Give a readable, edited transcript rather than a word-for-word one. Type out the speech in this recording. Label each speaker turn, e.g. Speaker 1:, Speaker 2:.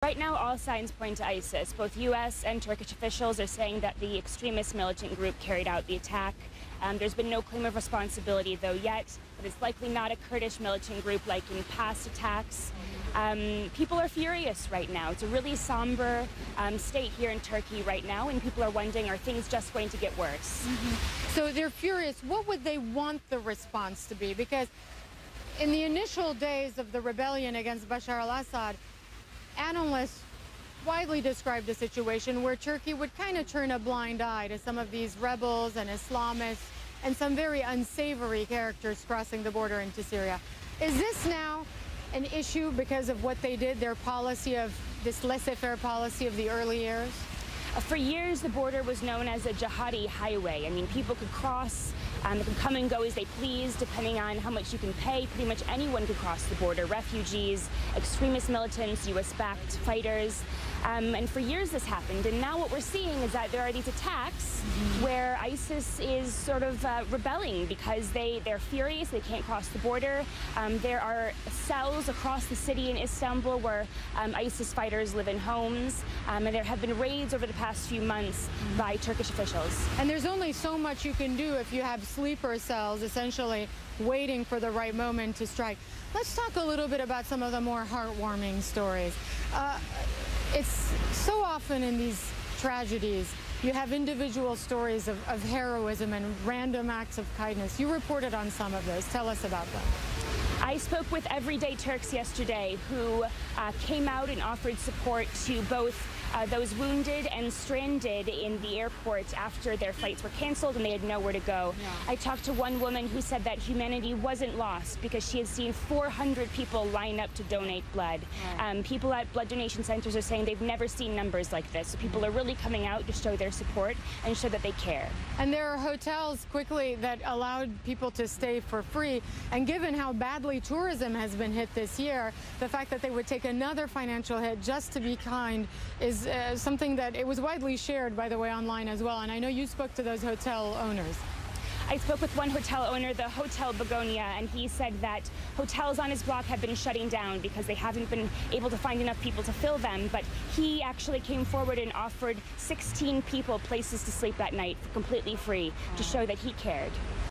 Speaker 1: Right now, all signs point to ISIS. Both U.S. and Turkish officials are saying that the extremist militant group carried out the attack. There's been no claim of responsibility, though, yet, but it's likely not a Kurdish militant group like in past attacks. People are furious right now. It's a really somber state here in Turkey right now, and people are wondering, are things just going to get worse?
Speaker 2: So they're furious. What would they want the response to be? Because in the initial days of the rebellion against Bashar al-Assad, analysts widely described a situation where Turkey would kind of turn a blind eye to some of these rebels and Islamists and some very unsavory characters crossing the border into Syria. Is this now an issue because of what they did, their policy of this laissez-faire policy of the early years?
Speaker 1: For years, the border was known as a jihadi highway. I mean, people could cross, they could come and go as they please, depending on how much you can pay. Pretty much anyone could cross the border. Refugees, extremist militants, U.S.-backed fighters. And for years this happened. And now what we're seeing is that there are these attacks where ISIS is sort of rebelling because they're furious, they can't cross the border. There are cells across the city in Istanbul where ISIS fighters live in homes. And there have been raids over the past few months by Turkish officials.
Speaker 2: And there's only so much you can do if you have sleeper cells, essentially waiting for the right moment to strike. Let's talk a little bit about some of the more heartwarming stories. It's so often in these tragedies, you have individual stories of heroism and random acts of kindness. You reported on some of those. Tell us about them.
Speaker 1: I spoke with everyday Turks yesterday who came out and offered support to both those wounded and stranded in the airport after their flights were canceled and they had nowhere to go. Yeah. I talked to one woman who said that humanity wasn't lost because she had seen 400 people line up to donate blood. Right. People at blood donation centers are saying they've never seen numbers like this. So people are really coming out to show their support and show that they care.
Speaker 2: And there are hotels quickly that allowed people to stay for free. And given how badly tourism has been hit this year, the fact that they would take another financial hit just to be kind is something that it was widely shared, by the way, online as well. And I know you spoke to those hotel owners.
Speaker 1: I spoke with one hotel owner, the Hotel Begonia, and he said that hotels on his block have been shutting down because they haven't been able to find enough people to fill them. But he actually came forward and offered 16 people places to sleep that night for completely free to show that he cared.